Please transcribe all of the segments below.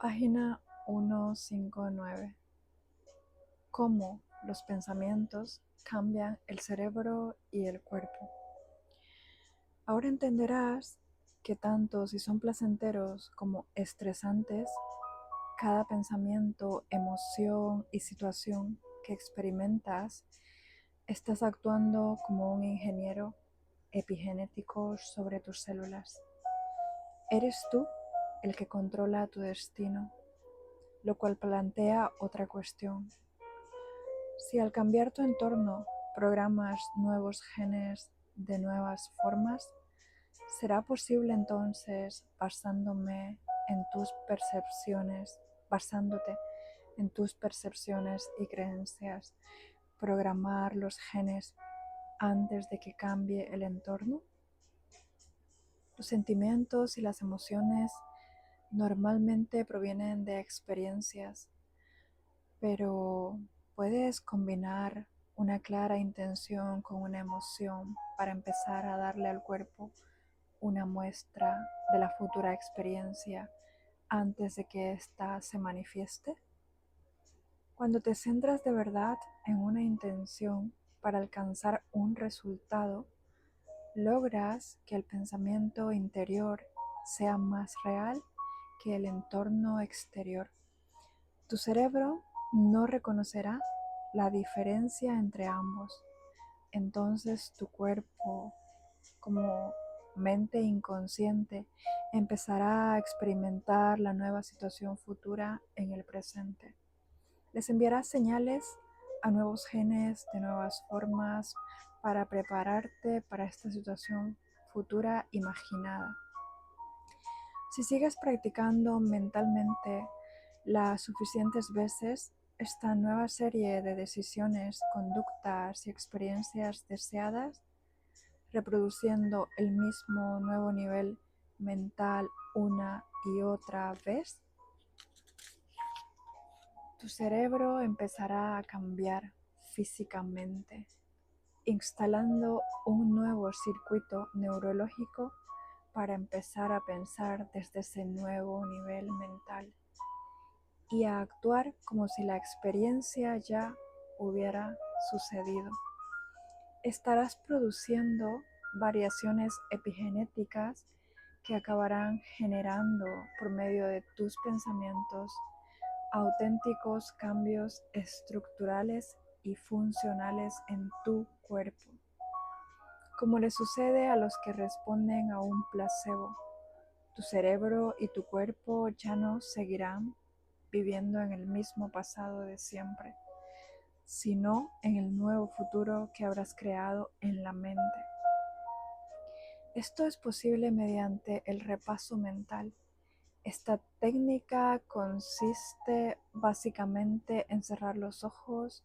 Página 159. Cómo los pensamientos cambian el cerebro y el cuerpo. Ahora entenderás que tanto si son placenteros como estresantes, cada pensamiento, emoción y situación que experimentas, estás actuando como un ingeniero epigenético sobre tus células. Eres tú el que controla tu destino, lo cual plantea otra cuestión. Si al cambiar tu entorno programas nuevos genes de nuevas formas, ¿será posible entonces, basándote en tus percepciones y creencias, programar los genes antes de que cambie el entorno? Los sentimientos y las emociones normalmente provienen de experiencias, pero puedes combinar una clara intención con una emoción para empezar a darle al cuerpo una muestra de la futura experiencia antes de que ésta se manifieste. Cuando te centras de verdad en una intención para alcanzar un resultado, logras que el pensamiento interior sea más real que el entorno exterior. Tu cerebro no reconocerá la diferencia entre ambos. Entonces tu cuerpo, como mente inconsciente, empezará a experimentar la nueva situación futura en el presente. Les enviarás señales a nuevos genes de nuevas formas para prepararte para esta situación futura imaginada. Si sigues practicando mentalmente las suficientes veces, esta nueva serie de decisiones, conductas y experiencias deseadas, reproduciendo el mismo nuevo nivel mental una y otra vez, tu cerebro empezará a cambiar físicamente, instalando un nuevo circuito neurológico para empezar a pensar desde ese nuevo nivel mental y a actuar como si la experiencia ya hubiera sucedido. Estarás produciendo variaciones epigenéticas que acabarán generando, por medio de tus pensamientos, auténticos cambios estructurales y funcionales en tu cuerpo, como le sucede a los que responden a un placebo. Tu cerebro y tu cuerpo ya no seguirán viviendo en el mismo pasado de siempre, sino en el nuevo futuro que habrás creado en la mente. Esto es posible mediante el repaso mental. Esta técnica consiste básicamente en cerrar los ojos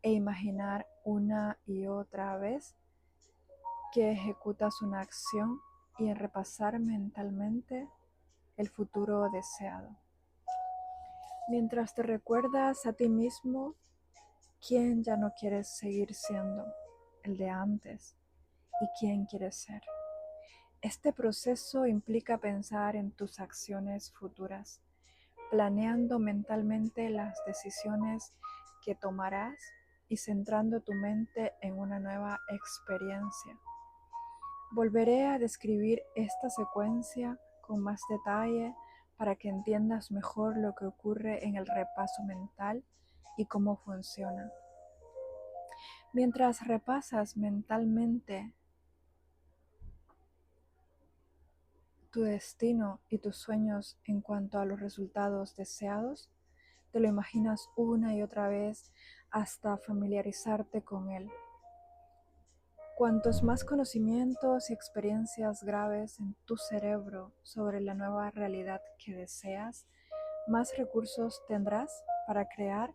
e imaginar una y otra vez que ejecutas una acción y en repasar mentalmente el futuro deseado. Mientras te recuerdas a ti mismo quién ya no quieres seguir siendo, el de antes, y quién quieres ser. Este proceso implica pensar en tus acciones futuras, planeando mentalmente las decisiones que tomarás y centrando tu mente en una nueva experiencia. Volveré a describir esta secuencia con más detalle para que entiendas mejor lo que ocurre en el repaso mental y cómo funciona. Mientras repasas mentalmente tu destino y tus sueños en cuanto a los resultados deseados, te lo imaginas una y otra vez hasta familiarizarte con él. Cuantos más conocimientos y experiencias graves en tu cerebro sobre la nueva realidad que deseas, más recursos tendrás para crear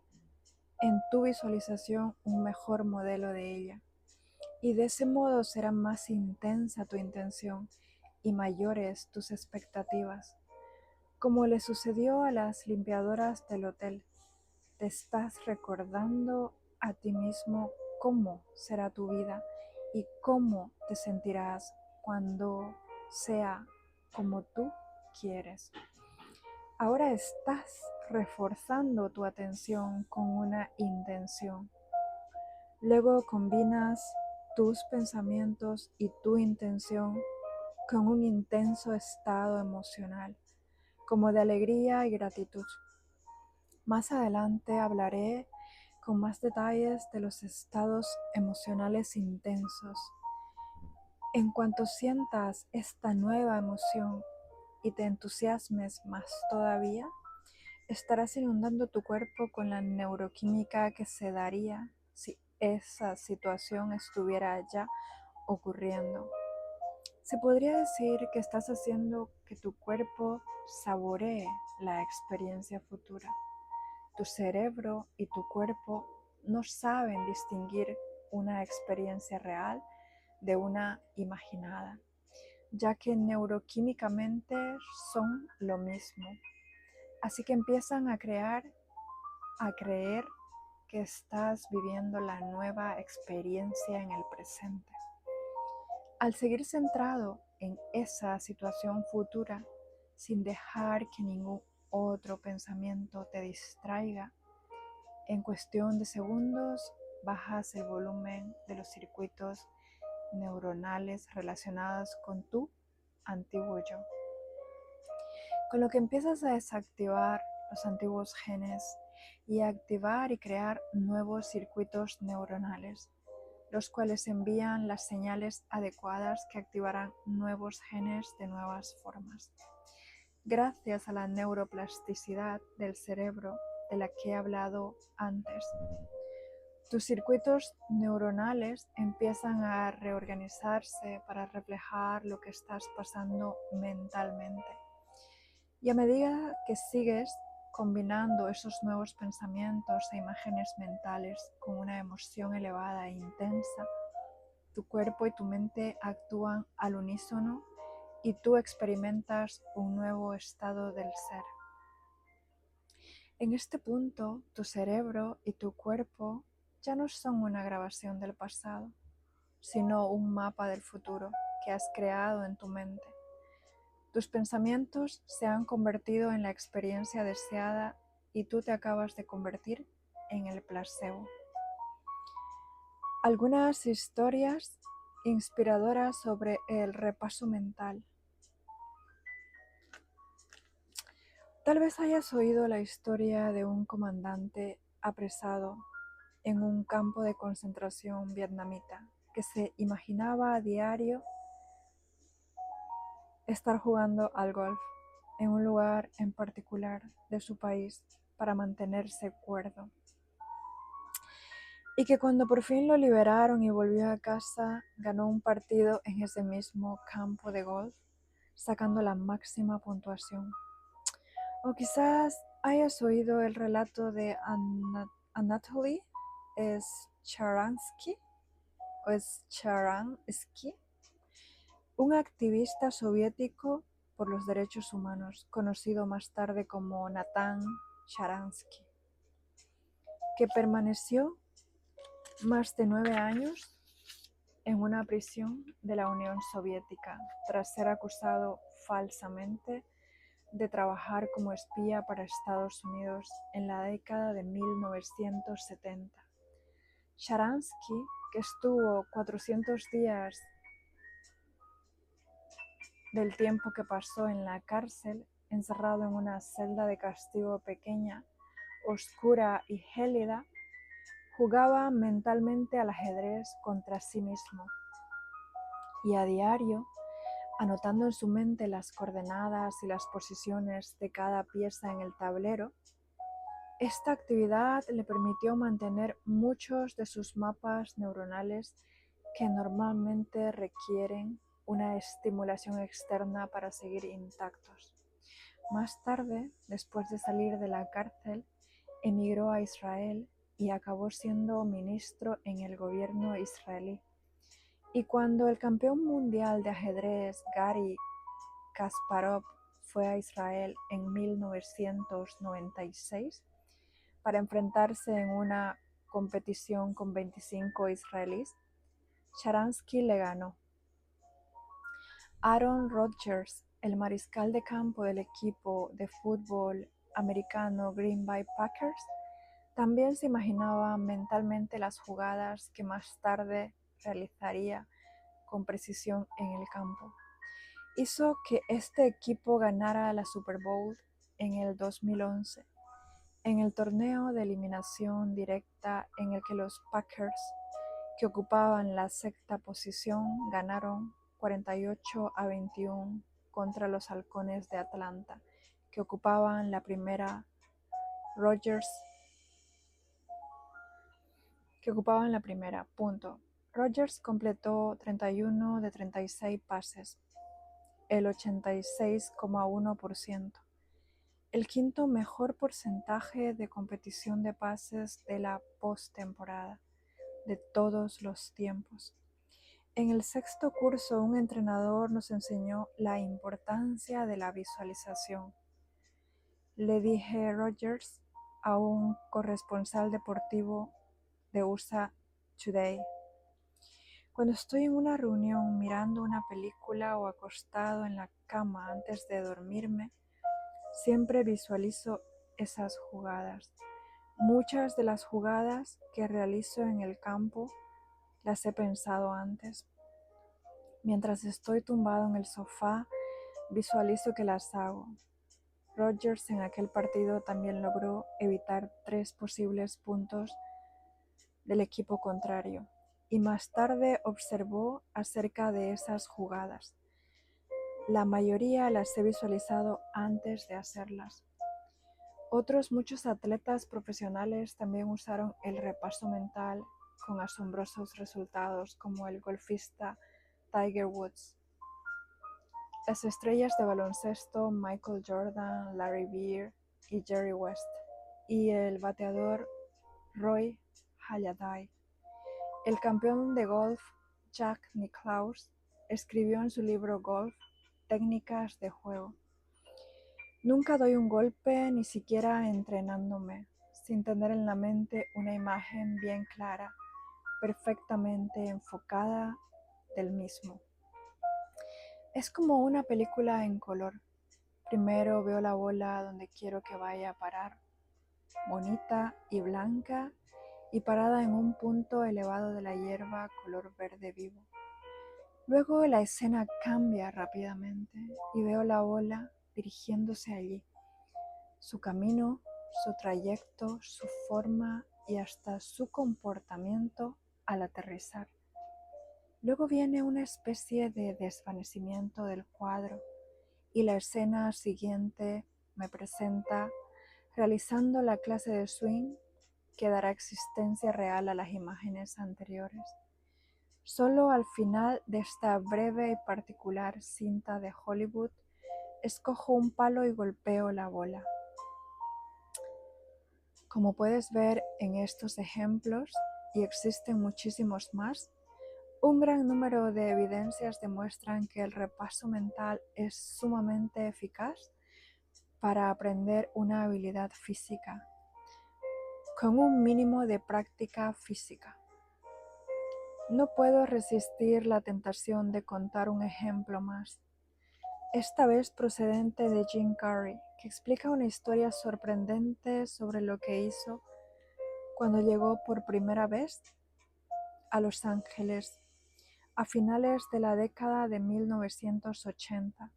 en tu visualización un mejor modelo de ella. Y de ese modo será más intensa tu intención y mayores tus expectativas. Como le sucedió a las limpiadoras del hotel, te estás recordando a ti mismo cómo será tu vida y cómo te sentirás cuando sea como tú quieres. Ahora estás reforzando tu atención con una intención. Luego combinas tus pensamientos y tu intención con un intenso estado emocional, como de alegría y gratitud. Más adelante hablaré con más detalles de los estados emocionales intensos. En cuanto sientas esta nueva emoción y te entusiasmes más todavía, estarás inundando tu cuerpo con la neuroquímica que se daría si esa situación estuviera ya ocurriendo. Se podría decir que estás haciendo que tu cuerpo saboree la experiencia futura. Tu cerebro y tu cuerpo no saben distinguir una experiencia real de una imaginada, ya que neuroquímicamente son lo mismo. Así que empiezan a creer que estás viviendo la nueva experiencia en el presente. Al seguir centrado en esa situación futura, sin dejar que ningún otro pensamiento te distraiga, en cuestión de segundos bajas el volumen de los circuitos neuronales relacionados con tu antiguo yo, con lo que empiezas a desactivar los antiguos genes y a activar y crear nuevos circuitos neuronales, los cuales envían las señales adecuadas que activarán nuevos genes de nuevas formas. Gracias a la neuroplasticidad del cerebro de la que he hablado antes, tus circuitos neuronales empiezan a reorganizarse para reflejar lo que estás pasando mentalmente. Y a medida que sigues combinando esos nuevos pensamientos e imágenes mentales con una emoción elevada e intensa, tu cuerpo y tu mente actúan al unísono y tú experimentas un nuevo estado del ser. En este punto, tu cerebro y tu cuerpo ya no son una grabación del pasado, sino un mapa del futuro que has creado en tu mente. Tus pensamientos se han convertido en la experiencia deseada y tú te acabas de convertir en el placebo. Algunas historias inspiradoras sobre el repaso mental. Tal vez hayas oído la historia de un comandante apresado en un campo de concentración vietnamita que se imaginaba a diario estar jugando al golf en un lugar en particular de su país para mantenerse cuerdo. Y que cuando por fin lo liberaron y volvió a casa, ganó un partido en ese mismo campo de golf, sacando la máxima puntuación. O quizás hayas oído el relato de Anatoly Sharansky, un activista soviético por los derechos humanos, conocido más tarde como Natán Sharansky, que permaneció más de 9 años en una prisión de la Unión Soviética tras ser acusado falsamente de trabajar como espía para Estados Unidos en la década de 1970. Sharansky, que estuvo 400 días del tiempo que pasó en la cárcel, encerrado en una celda de castigo pequeña, oscura y gélida, jugaba mentalmente al ajedrez contra sí mismo y a diario, anotando en su mente las coordenadas y las posiciones de cada pieza en el tablero. Esta actividad le permitió mantener muchos de sus mapas neuronales que normalmente requieren una estimulación externa para seguir intactos. Más tarde, después de salir de la cárcel, emigró a Israel y acabó siendo ministro en el gobierno israelí. Y cuando el campeón mundial de ajedrez Garry Kasparov fue a Israel en 1996 para enfrentarse en una competición con 25 israelíes, Sharansky le ganó. Aaron Rodgers, el mariscal de campo del equipo de fútbol americano Green Bay Packers, también se imaginaba mentalmente las jugadas que más tarde realizaría con precisión en el campo. Hizo que este equipo ganara la Super Bowl en el 2011, en el torneo de eliminación directa en el que los Packers, que ocupaban la sexta posición, ganaron 48-21 contra los Halcones de Atlanta, que ocupaban la primera. Rodgers completó 31 de 36 pases, el 86,1%, el quinto mejor porcentaje de competición de pases de la postemporada de todos los tiempos. En el sexto curso, un entrenador nos enseñó la importancia de la visualización. Le dije Rodgers a un corresponsal deportivo de USA Today: cuando estoy en una reunión mirando una película o acostado en la cama antes de dormirme, siempre visualizo esas jugadas. Muchas de las jugadas que realizo en el campo las he pensado antes. Mientras estoy tumbado en el sofá, visualizo que las hago. Rodgers en aquel partido también logró evitar 3 posibles puntos del equipo contrario, y más tarde observó acerca de esas jugadas. La mayoría las he visualizado antes de hacerlas. Otros muchos atletas profesionales también usaron el repaso mental con asombrosos resultados, como el golfista Tiger Woods, las estrellas de baloncesto Michael Jordan, Larry Bird y Jerry West, y el bateador Roy Halladay. El campeón de golf Jack Nicklaus escribió en su libro Golf: Técnicas de juego: nunca doy un golpe, ni siquiera entrenándome, sin tener en la mente una imagen bien clara, perfectamente enfocada del mismo. Es como una película en color. Primero veo la bola donde quiero que vaya a parar, bonita y blanca, y parada en un punto elevado de la hierba color verde vivo. Luego la escena cambia rápidamente y veo la bola dirigiéndose allí. Su camino, su trayecto, su forma y hasta su comportamiento al aterrizar. Luego viene una especie de desvanecimiento del cuadro y la escena siguiente me presenta realizando la clase de swing que dará existencia real a las imágenes anteriores. Solo al final de esta breve y particular cinta de Hollywood escojo un palo y golpeo la bola. Como puedes ver en estos ejemplos, y existen muchísimos más, un gran número de evidencias demuestran que el repaso mental es sumamente eficaz para aprender una habilidad física, con un mínimo de práctica física. No puedo resistir la tentación de contar un ejemplo más, esta vez procedente de Jim Carrey, que explica una historia sorprendente sobre lo que hizo cuando llegó por primera vez a Los Ángeles a finales de la década de 1980,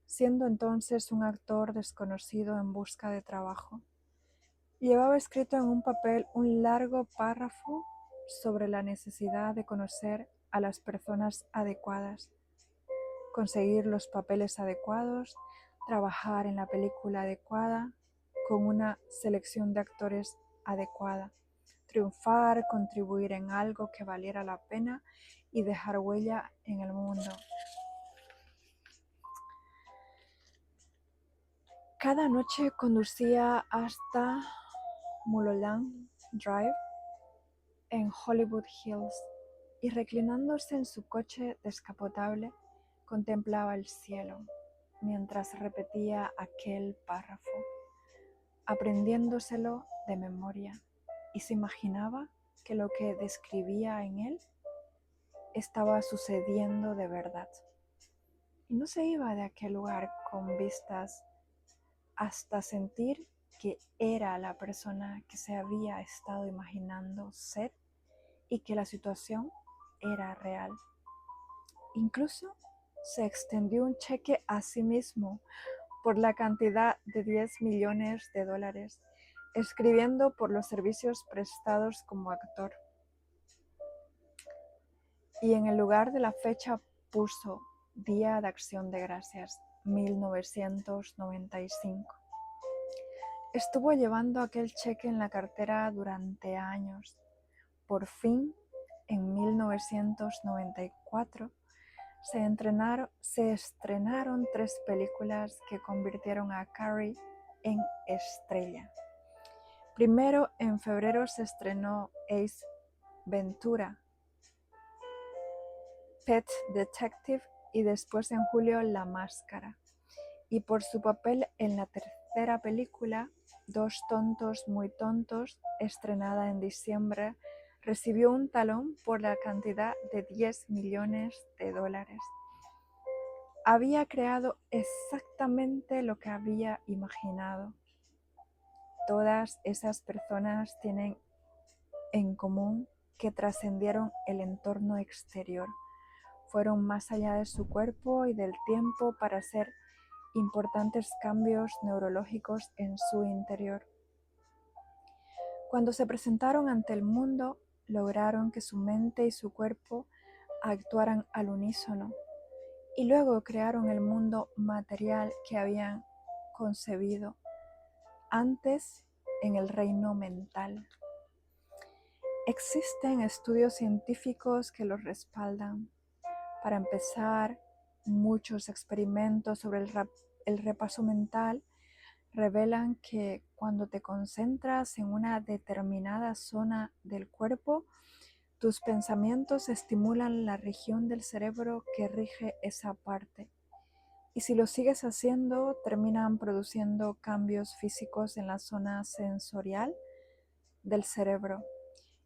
siendo entonces un actor desconocido en busca de trabajo. Llevaba escrito en un papel un largo párrafo sobre la necesidad de conocer a las personas adecuadas, conseguir los papeles adecuados, trabajar en la película adecuada, con una selección de actores adecuada, triunfar, contribuir en algo que valiera la pena y dejar huella en el mundo. Cada noche conducía hasta Mulholland Drive en Hollywood Hills y, reclinándose en su coche descapotable, contemplaba el cielo mientras repetía aquel párrafo, aprendiéndoselo de memoria, y se imaginaba que lo que describía en él estaba sucediendo de verdad. y no se iba de aquel lugar con vistas hasta sentir que era la persona que se había estado imaginando ser y que la situación era real. Incluso se extendió un cheque a sí mismo por la cantidad de $10 millones, escribiendo por los servicios prestados como actor. Y en el lugar de la fecha puso Día de Acción de Gracias, 1995. Estuvo llevando aquel cheque en la cartera durante años. Por fin, en 1994, se estrenaron 3 películas que convirtieron a Carrie en estrella. Primero, en febrero se estrenó Ace Ventura, Pet Detective, y después en julio La Máscara. Y por su papel en la tercera película, Dos tontos muy tontos, estrenada en diciembre, recibió un talón por la cantidad de $10 millones. Había creado exactamente lo que había imaginado. Todas esas personas tienen en común que trascendieron el entorno exterior. Fueron más allá de su cuerpo y del tiempo para hacer importantes cambios neurológicos en su interior. Cuando se presentaron ante el mundo, lograron que su mente y su cuerpo actuaran al unísono y luego crearon el mundo material que habían concebido antes en el reino mental. Existen estudios científicos que los respaldan. Para empezar, muchos experimentos sobre el repaso mental revelan que cuando te concentras en una determinada zona del cuerpo, tus pensamientos estimulan la región del cerebro que rige esa parte. Y si lo sigues haciendo, terminan produciendo cambios físicos en la zona sensorial del cerebro.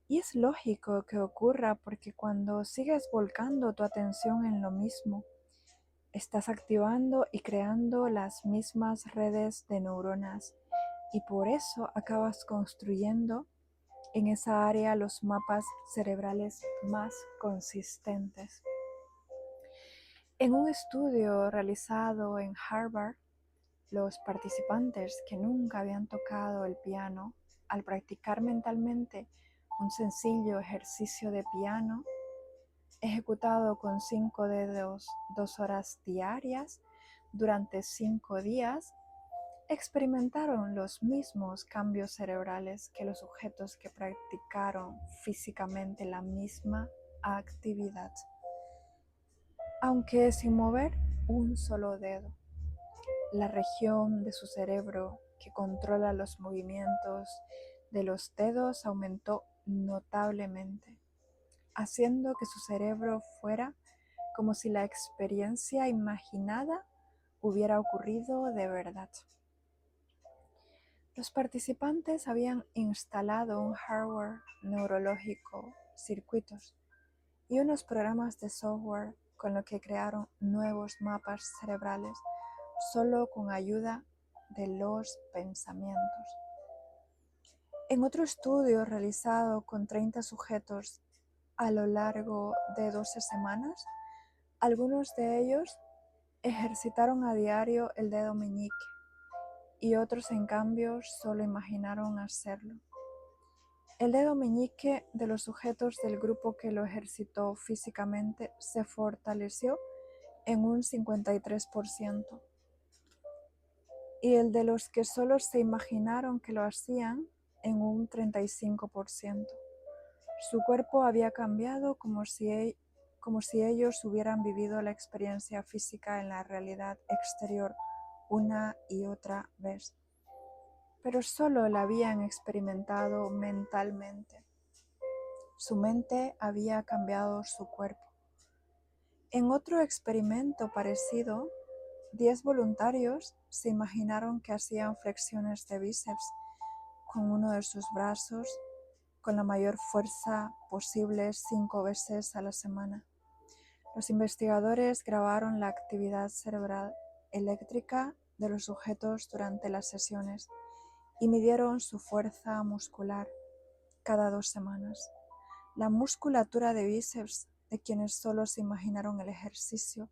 Y es lógico que ocurra porque cuando sigues volcando tu atención en lo mismo, estás activando y creando las mismas redes de neuronas y por eso acabas construyendo en esa área los mapas cerebrales más consistentes. En un estudio realizado en Harvard, los participantes que nunca habían tocado el piano, al practicar mentalmente un sencillo ejercicio de piano, ejecutado con 5 dedos 2 horas diarias durante 5 días, experimentaron los mismos cambios cerebrales que los sujetos que practicaron físicamente la misma actividad, aunque sin mover un solo dedo. La región de su cerebro que controla los movimientos de los dedos aumentó notablemente, haciendo que su cerebro fuera como si la experiencia imaginada hubiera ocurrido de verdad. Los participantes habían instalado un hardware neurológico, circuitos y unos programas de software con lo que crearon nuevos mapas cerebrales solo con ayuda de los pensamientos. En otro estudio realizado con 30 sujetos a lo largo de 12 semanas, algunos de ellos ejercitaron a diario el dedo meñique y otros en cambio solo imaginaron hacerlo. El dedo meñique de los sujetos del grupo que lo ejercitó físicamente se fortaleció en un 53% y el de los que solo se imaginaron que lo hacían en un 35%. Su cuerpo había cambiado como si ellos hubieran vivido la experiencia física en la realidad exterior una y otra vez, pero solo la habían experimentado mentalmente. Su mente había cambiado su cuerpo. En otro experimento parecido, 10 voluntarios se imaginaron que hacían flexiones de bíceps con uno de sus brazos con la mayor fuerza posible 5 veces a la semana. Los investigadores grabaron la actividad cerebral eléctrica de los sujetos durante las sesiones y midieron su fuerza muscular cada 2 semanas. La musculatura de bíceps de quienes solo se imaginaron el ejercicio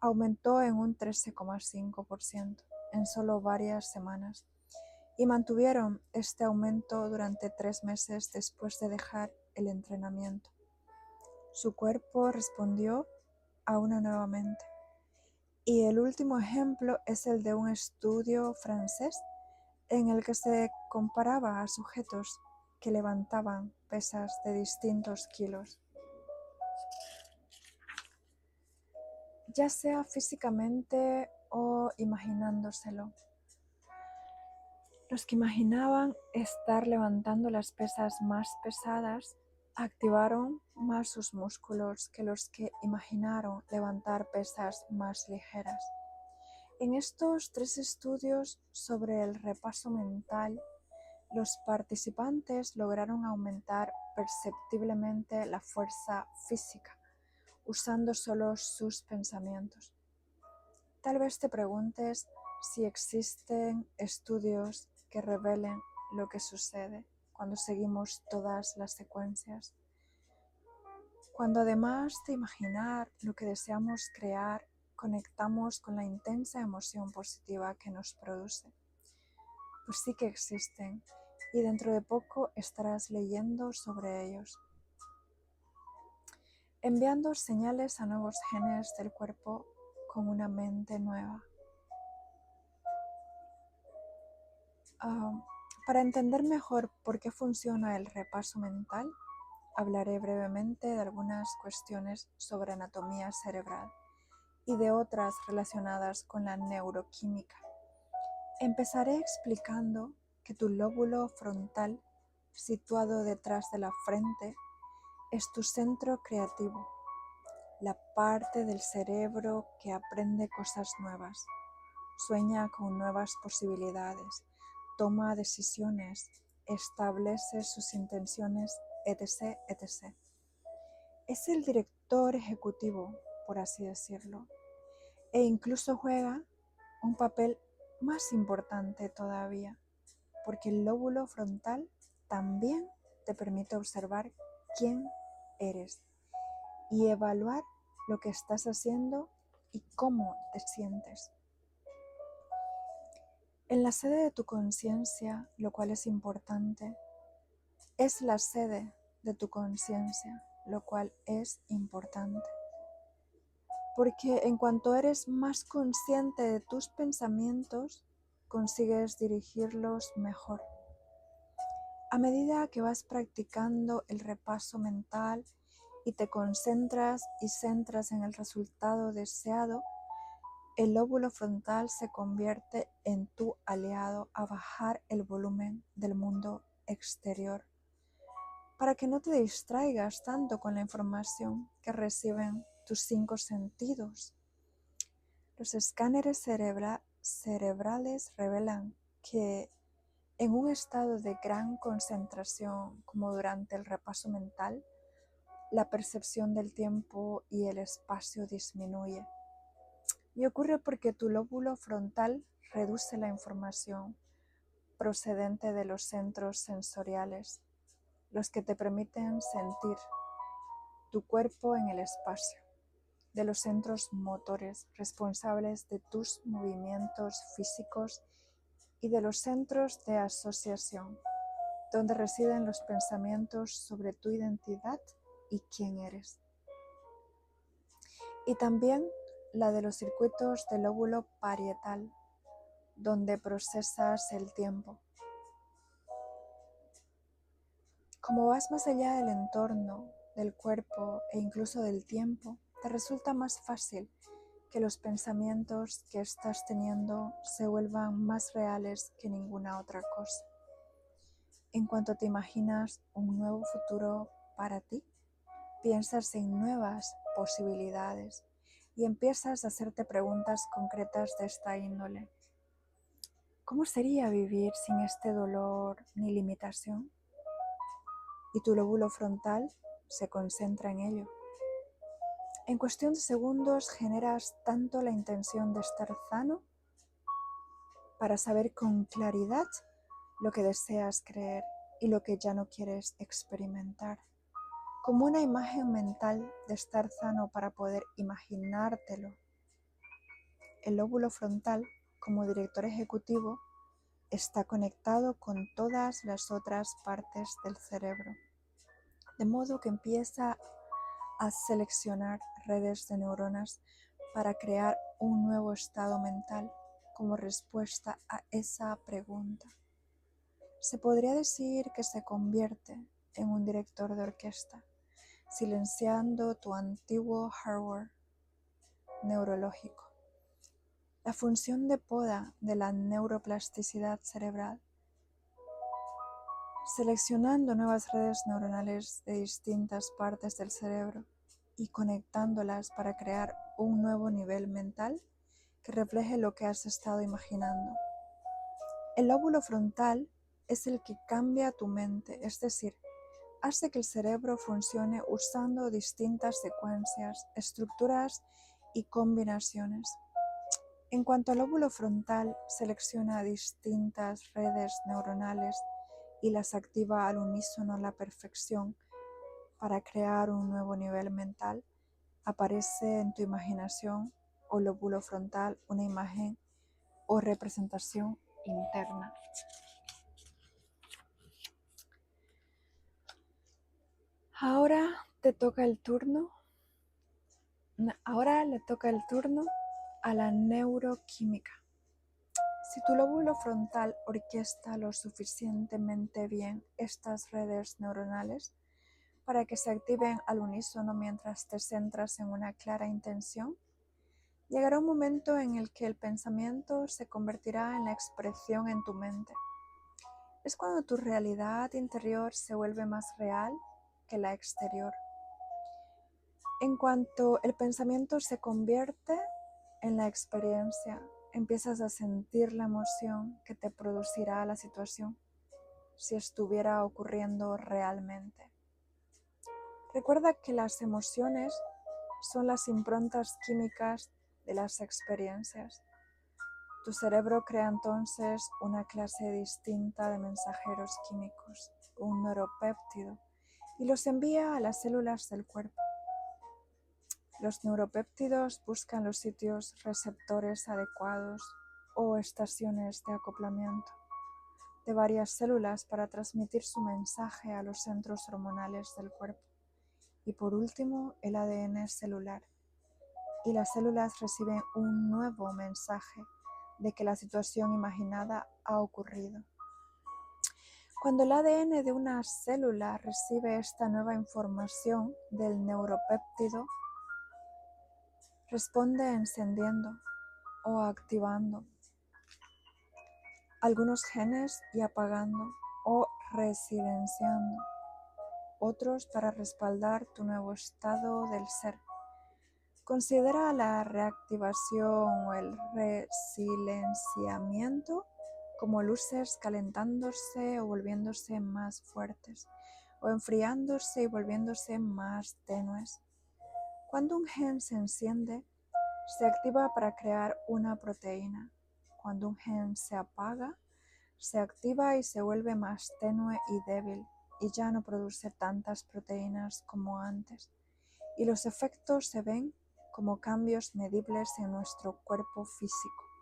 aumentó en un 13,5% en solo varias semanas y mantuvieron este aumento durante 3 meses después de dejar el entrenamiento. Su cuerpo respondió nuevamente. Y el último ejemplo es el de un estudio francés en el que se comparaba a sujetos que levantaban pesas de distintos kilos, ya sea físicamente o imaginándoselo. Los que imaginaban estar levantando las pesas más pesadas activaron más sus músculos que los que imaginaron levantar pesas más ligeras. En estos 3 estudios sobre el repaso mental, los participantes lograron aumentar perceptiblemente la fuerza física usando solo sus pensamientos. Tal vez te preguntes si existen estudios que revelen lo que sucede cuando seguimos todas las secuencias. Cuando además de imaginar lo que deseamos crear, conectamos con la intensa emoción positiva que nos produce. Pues sí que existen y dentro de poco estarás leyendo sobre ellos, enviando señales a nuevos genes del cuerpo con una mente nueva. Para entender mejor por qué funciona el repaso mental, hablaré brevemente de algunas cuestiones sobre anatomía cerebral y de otras relacionadas con la neuroquímica. Empezaré explicando que tu lóbulo frontal, situado detrás de la frente, es tu centro creativo, la parte del cerebro que aprende cosas nuevas, sueña con nuevas posibilidades, toma decisiones, establece sus intenciones, etc., etc. Es el director ejecutivo, por así decirlo, e incluso juega un papel más importante todavía, porque el lóbulo frontal también te permite observar quién eres y evaluar lo que estás haciendo y cómo te sientes. En la sede de tu conciencia, lo cual es importante, es la sede de tu conciencia, lo cual es importante. Porque en cuanto eres más consciente de tus pensamientos, consigues dirigirlos mejor. A medida que vas practicando el repaso mental y te concentras y centras en el resultado deseado, el lóbulo frontal se convierte en tu aliado a bajar el volumen del mundo exterior, para que no te distraigas tanto con la información que reciben tus 5 sentidos. Los escáneres cerebrales revelan que en un estado de gran concentración, como durante el repaso mental, la percepción del tiempo y el espacio disminuye. Y ocurre porque tu lóbulo frontal reduce la información procedente de los centros sensoriales, los que te permiten sentir tu cuerpo en el espacio, de los centros motores responsables de tus movimientos físicos y de los centros de asociación, donde residen los pensamientos sobre tu identidad y quién eres. Y también la de los circuitos del lóbulo parietal, donde procesas el tiempo. Como vas más allá del entorno, del cuerpo e incluso del tiempo, te resulta más fácil que los pensamientos que estás teniendo se vuelvan más reales que ninguna otra cosa. En cuanto te imaginas un nuevo futuro para ti, piensas en nuevas posibilidades y empiezas a hacerte preguntas concretas de esta índole. ¿Cómo sería vivir sin este dolor ni limitación? Y tu lóbulo frontal se concentra en ello. En cuestión de segundos generas tanto la intención de estar sano para saber con claridad lo que deseas creer y lo que ya no quieres experimentar, como una imagen mental de estar sano para poder imaginártelo. El lóbulo frontal, como director ejecutivo, está conectado con todas las otras partes del cerebro, de modo que empieza a seleccionar redes de neuronas para crear un nuevo estado mental como respuesta a esa pregunta. Se podría decir que se convierte en un director de orquesta, silenciando tu antiguo hardware neurológico. La función de poda de la neuroplasticidad cerebral, seleccionando nuevas redes neuronales de distintas partes del cerebro y conectándolas para crear un nuevo nivel mental que refleje lo que has estado imaginando. El lóbulo frontal es el que cambia tu mente, es decir, hace que el cerebro funcione usando distintas secuencias, estructuras y combinaciones. En cuanto al lóbulo frontal, selecciona distintas redes neuronales y las activa al unísono a la perfección para crear un nuevo nivel mental. Aparece en tu imaginación o lóbulo frontal una imagen o representación interna. Ahora le toca el turno a la neuroquímica. Si tu lóbulo frontal orquesta lo suficientemente bien estas redes neuronales para que se activen al unísono mientras te centras en una clara intención, llegará un momento en el que el pensamiento se convertirá en la expresión en tu mente. Es cuando tu realidad interior se vuelve más real que la exterior. En cuanto el pensamiento se convierte en la experiencia, empiezas a sentir la emoción que te producirá la situación si estuviera ocurriendo realmente. Recuerda que las emociones son las improntas químicas de las experiencias. Tu cerebro crea entonces una clase distinta de mensajeros químicos, un neuropéptido, y los envía a las células del cuerpo. Los neuropéptidos buscan los sitios receptores adecuados o estaciones de acoplamiento de varias células para transmitir su mensaje a los centros hormonales del cuerpo. Y por último, el ADN celular. Y las células reciben un nuevo mensaje de que la situación imaginada ha ocurrido. Cuando el ADN de una célula recibe esta nueva información del neuropéptido, responde encendiendo o activando algunos genes y apagando o resilenciando otros para respaldar tu nuevo estado del ser. Considera la reactivación o el resilenciamiento como luces calentándose o volviéndose más fuertes, o enfriándose y volviéndose más tenues. Cuando un gen se enciende, se activa para crear una proteína. Cuando un gen se apaga, se activa y se vuelve más tenue y débil, y ya no produce tantas proteínas como antes. Y los efectos se ven como cambios medibles en nuestro cuerpo físico.